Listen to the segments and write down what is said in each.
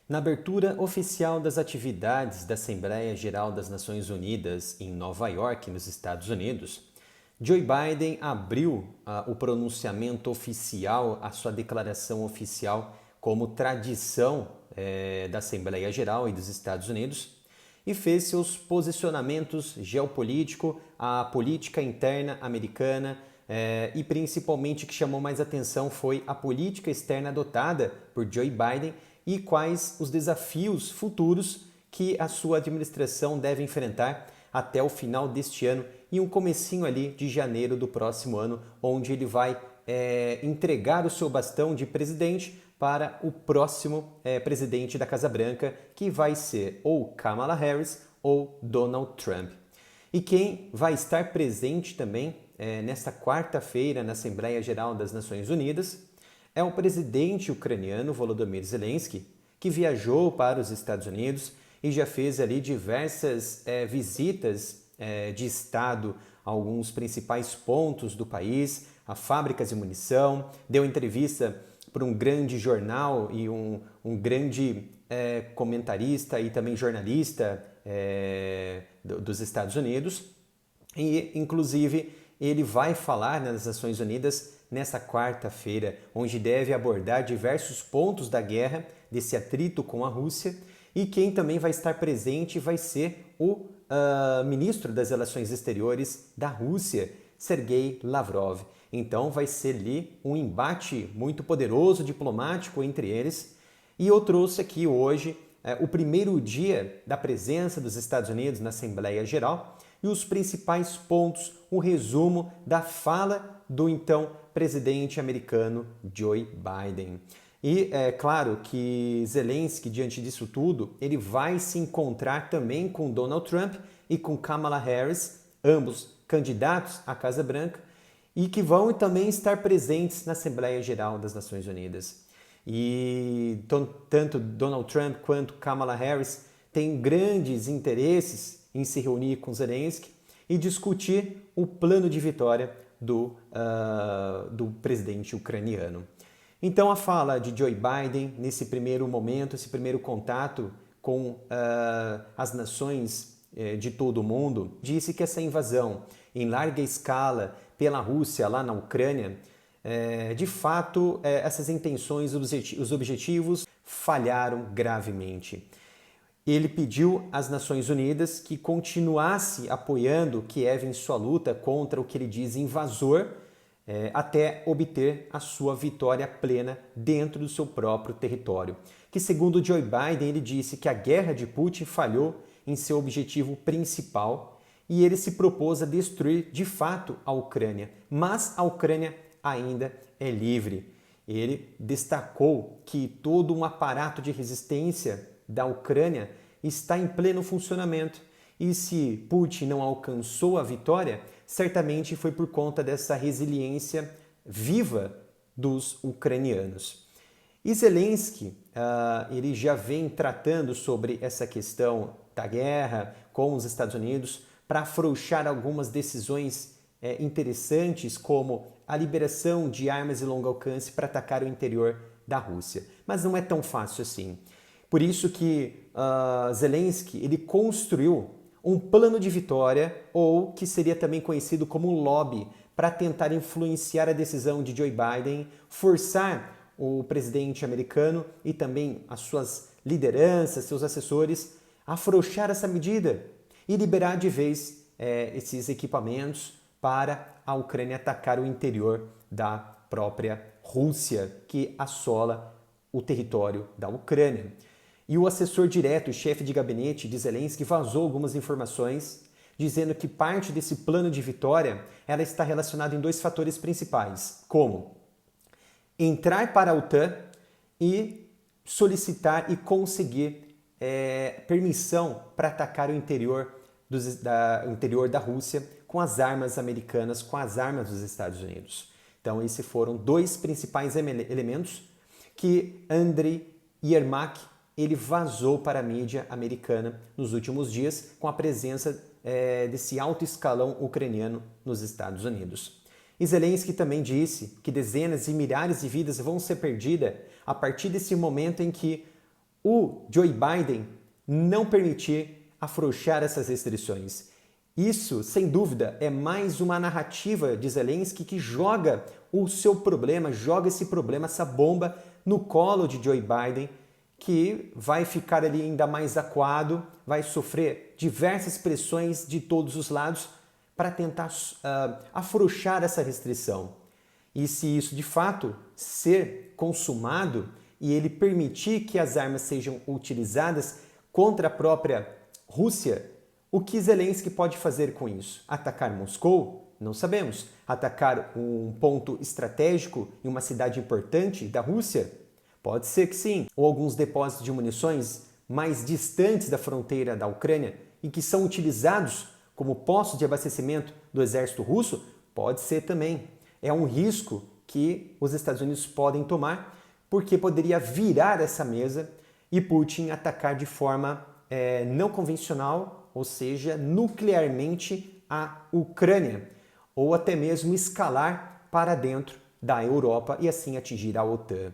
Na abertura oficial das atividades da Assembleia Geral das Nações Unidas em Nova York, nos Estados Unidos, Joe Biden abriu o pronunciamento oficial, a sua declaração oficial como tradição da Assembleia Geral e dos Estados Unidos e fez seus posicionamentos geopolíticos, a política interna americana e principalmente o que chamou mais atenção foi a política externa adotada por Joe Biden e quais os desafios futuros que a sua administração deve enfrentar até o final deste ano e um comecinho ali de janeiro do próximo ano, onde ele vai entregar o seu bastão de presidente para o próximo presidente da Casa Branca, que vai ser ou Kamala Harris ou Donald Trump. E quem vai estar presente também nesta quarta-feira na Assembleia Geral das Nações Unidas é o presidente ucraniano Volodymyr Zelensky, que viajou para os Estados Unidos e já fez ali diversas visitas de Estado a alguns principais pontos do país, a fábricas de munição, deu entrevista para um grande jornal e um grande comentarista e também jornalista dos Estados Unidos. E, inclusive, ele vai falar nas Nações Unidas nessa quarta-feira, onde deve abordar diversos pontos da guerra, desse atrito com a Rússia, e quem também vai estar presente vai ser o ministro das Relações Exteriores da Rússia, Sergei Lavrov. Então vai ser ali um embate muito poderoso, diplomático entre eles. E eu trouxe aqui hoje o primeiro dia da presença dos Estados Unidos na Assembleia Geral e os principais pontos, o resumo da fala do então presidente americano Joe Biden. E é claro que Zelensky, diante disso tudo, ele vai se encontrar também com Donald Trump e com Kamala Harris, ambos candidatos à Casa Branca, e que vão também estar presentes na Assembleia Geral das Nações Unidas. E tanto Donald Trump quanto Kamala Harris têm grandes interesses em se reunir com Zelensky e discutir o plano de vitória do presidente ucraniano. Então a fala de Joe Biden nesse primeiro momento, esse primeiro contato com as nações de todo o mundo, disse que essa invasão em larga escala pela Rússia lá na Ucrânia, de fato essas intenções, os objetivos falharam gravemente. Ele pediu às Nações Unidas que continuasse apoiando Kiev em sua luta contra o que ele diz invasor, até obter a sua vitória plena dentro do seu próprio território. Que segundo Joe Biden, ele disse que a guerra de Putin falhou em seu objetivo principal e ele se propôs a destruir de fato a Ucrânia, mas a Ucrânia ainda é livre. Ele destacou que todo um aparato de resistência da Ucrânia está em pleno funcionamento e se Putin não alcançou a vitória, certamente foi por conta dessa resiliência viva dos ucranianos. E Zelensky, ele já vem tratando sobre essa questão da guerra com os Estados Unidos para afrouxar algumas decisões interessantes, como a liberação de armas de longo alcance para atacar o interior da Rússia. Mas não é tão fácil assim. Por isso que Zelensky ele construiu um plano de vitória, ou que seria também conhecido como lobby, para tentar influenciar a decisão de Joe Biden, forçar o presidente americano e também as suas lideranças, seus assessores, a afrouxar essa medida e liberar de vez esses equipamentos para a Ucrânia atacar o interior da própria Rússia, que assola o território da Ucrânia. E o assessor direto, o chefe de gabinete de Zelensky, vazou algumas informações dizendo que parte desse plano de vitória ela está relacionada em dois fatores principais, como entrar para a OTAN e solicitar e conseguir permissão para atacar o interior da Rússia com as armas americanas, com as armas dos Estados Unidos. Então, esses foram dois principais elementos que Andriy Yermak ele vazou para a mídia americana nos últimos dias com a presença desse alto escalão ucraniano nos Estados Unidos. E Zelensky também disse que dezenas e milhares de vidas vão ser perdidas a partir desse momento em que o Joe Biden não permitir afrouxar essas restrições. Isso, sem dúvida, é mais uma narrativa de Zelensky que joga o seu problema, joga esse problema, essa bomba no colo de Joe Biden, que vai ficar ali ainda mais acuado, vai sofrer diversas pressões de todos os lados para tentar afrouxar essa restrição. E se isso de fato ser consumado e ele permitir que as armas sejam utilizadas contra a própria Rússia, o que Zelensky pode fazer com isso? Atacar Moscou? Não sabemos. Atacar um ponto estratégico em uma cidade importante da Rússia? Pode ser que sim. Ou alguns depósitos de munições mais distantes da fronteira da Ucrânia e que são utilizados como postos de abastecimento do exército russo? Pode ser também. É um risco que os Estados Unidos podem tomar, porque poderia virar essa mesa e Putin atacar de forma não convencional, ou seja, nuclearmente a Ucrânia, ou até mesmo escalar para dentro da Europa e assim atingir a OTAN.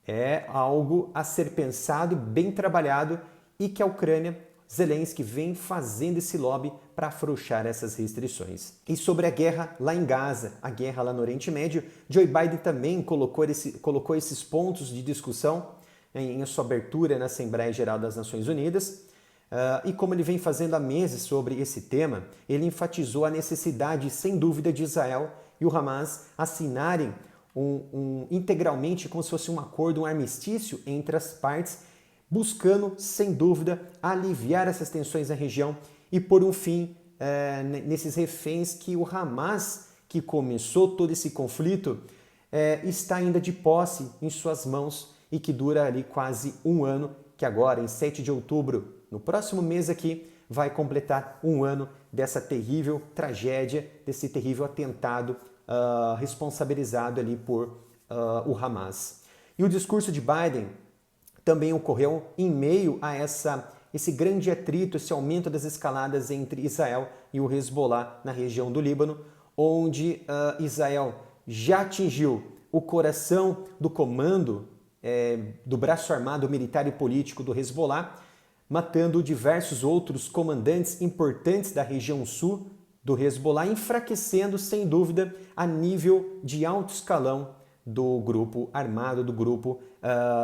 É algo a ser pensado, bem trabalhado e que a Ucrânia, Zelensky, vem fazendo esse lobby para afrouxar essas restrições. E sobre a guerra lá em Gaza, a guerra lá no Oriente Médio, Joe Biden também colocou esses pontos de discussão em sua abertura na Assembleia Geral das Nações Unidas. E como ele vem fazendo há meses sobre esse tema, ele enfatizou a necessidade, sem dúvida, de Israel e o Hamas assinarem integralmente, como se fosse um acordo, um armistício entre as partes, buscando, sem dúvida, aliviar essas tensões na região e pôr um fim nesses reféns que o Hamas, que começou todo esse conflito, está ainda de posse em suas mãos e que dura ali quase um ano, que agora, em 7 de outubro, no próximo mês aqui, vai completar um ano dessa terrível tragédia, desse terrível atentado responsabilizado ali por o Hamas. E o discurso de Biden também ocorreu em meio a esse grande atrito, esse aumento das escaladas entre Israel e o Hezbollah na região do Líbano, onde Israel já atingiu o coração do comando do braço armado militar e político do Hezbollah, matando diversos outros comandantes importantes da região sul do Hezbollah, enfraquecendo, sem dúvida, a nível de alto escalão do grupo armado, do grupo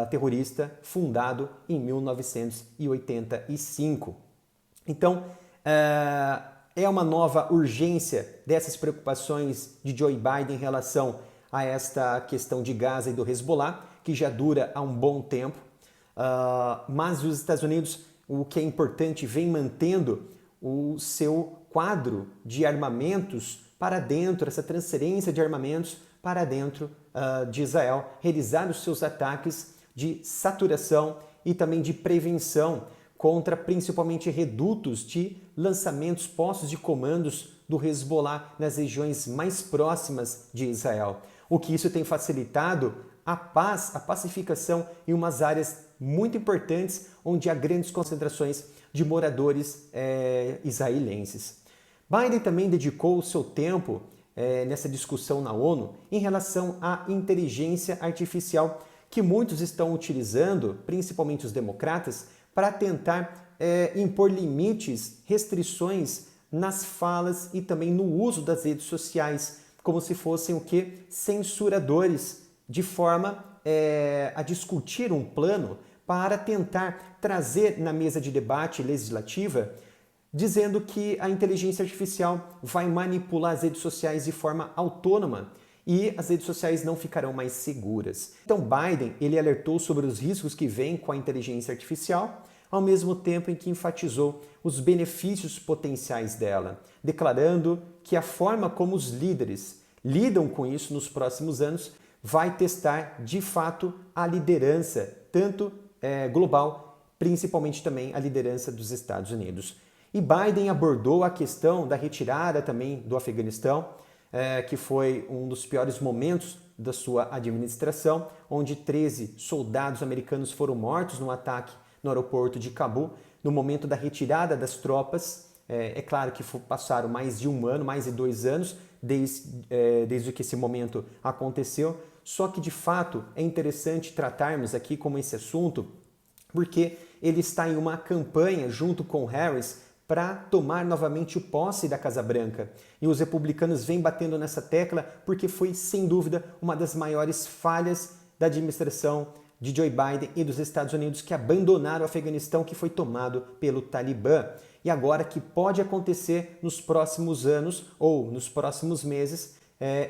terrorista fundado em 1985. Então, é uma nova urgência dessas preocupações de Joe Biden em relação a esta questão de Gaza e do Hezbollah, que já dura há um bom tempo, mas os Estados Unidos, o que é importante, vem mantendo o seu quadro de armamentos para dentro, essa transferência de armamentos para dentro de Israel, realizar os seus ataques de saturação e também de prevenção contra principalmente redutos de lançamentos, postos de comandos do Hezbollah nas regiões mais próximas de Israel. O que isso tem facilitado a paz, a pacificação em umas áreas muito importantes onde há grandes concentrações de moradores israelenses. Biden também dedicou o seu tempo nessa discussão na ONU em relação à inteligência artificial que muitos estão utilizando, principalmente os democratas, para tentar impor limites, restrições nas falas e também no uso das redes sociais, como se fossem o quê? Censuradores, de forma a discutir um plano para tentar trazer na mesa de debate legislativa, dizendo que a inteligência artificial vai manipular as redes sociais de forma autônoma e as redes sociais não ficarão mais seguras. Então Biden, ele alertou sobre os riscos que vêm com a inteligência artificial, ao mesmo tempo em que enfatizou os benefícios potenciais dela, declarando que a forma como os líderes lidam com isso nos próximos anos vai testar de fato a liderança, tanto global, principalmente também a liderança dos Estados Unidos. E Biden abordou a questão da retirada também do Afeganistão, que foi um dos piores momentos da sua administração, onde 13 soldados americanos foram mortos num ataque no aeroporto de Cabul, no momento da retirada das tropas. É claro que passaram mais de um ano, mais de 2 anos, desde que esse momento aconteceu, só que de fato é interessante tratarmos aqui como esse assunto porque ele está em uma campanha junto com Harris para tomar novamente o posse da Casa Branca. E os republicanos vêm batendo nessa tecla porque foi, sem dúvida, uma das maiores falhas da administração de Joe Biden e dos Estados Unidos, que abandonaram o Afeganistão, que foi tomado pelo Talibã. E agora que pode acontecer nos próximos anos ou nos próximos meses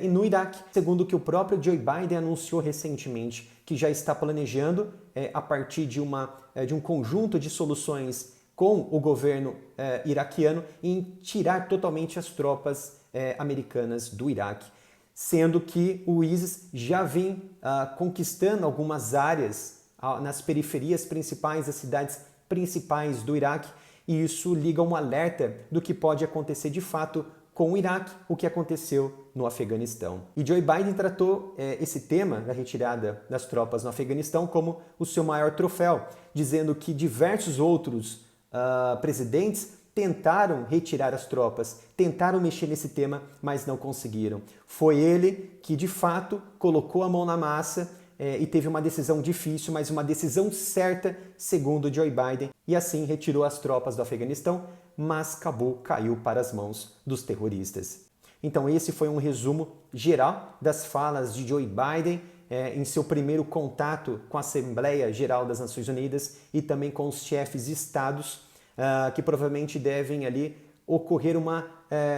e no Iraque, segundo o que o próprio Joe Biden anunciou recentemente, que já está planejando, a partir de um conjunto de soluções com o governo iraquiano, em tirar totalmente as tropas americanas do Iraque, sendo que o ISIS já vem conquistando algumas áreas nas periferias principais, das cidades principais do Iraque, e isso liga um alerta do que pode acontecer de fato com o Iraque, o que aconteceu no Afeganistão. E Joe Biden tratou esse tema da retirada das tropas no Afeganistão como o seu maior troféu, dizendo que diversos outros presidentes tentaram retirar as tropas, tentaram mexer nesse tema, mas não conseguiram. Foi ele que, de fato, colocou a mão na massa e teve uma decisão difícil, mas uma decisão certa, segundo Joe Biden, e assim retirou as tropas do Afeganistão, mas Cabul caiu para as mãos dos terroristas. Então esse foi um resumo geral das falas de Joe Biden em seu primeiro contato com a Assembleia Geral das Nações Unidas e também com os chefes de estados, que provavelmente devem ali ocorrer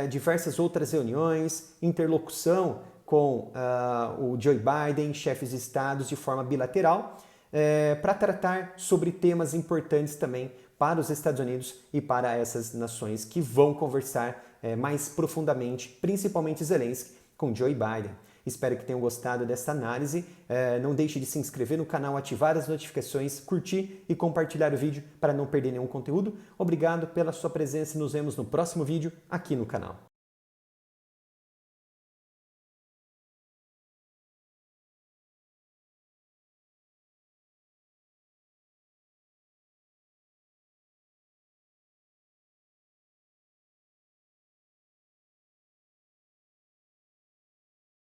diversas outras reuniões, interlocução com o Joe Biden, chefes de estados, de forma bilateral, para tratar sobre temas importantes também para os Estados Unidos e para essas nações que vão conversar mais profundamente, principalmente Zelensky, com Joe Biden. Espero que tenham gostado dessa análise. Não deixe de se inscrever no canal, ativar as notificações, curtir e compartilhar o vídeo para não perder nenhum conteúdo. Obrigado pela sua presença e nos vemos no próximo vídeo aqui no canal.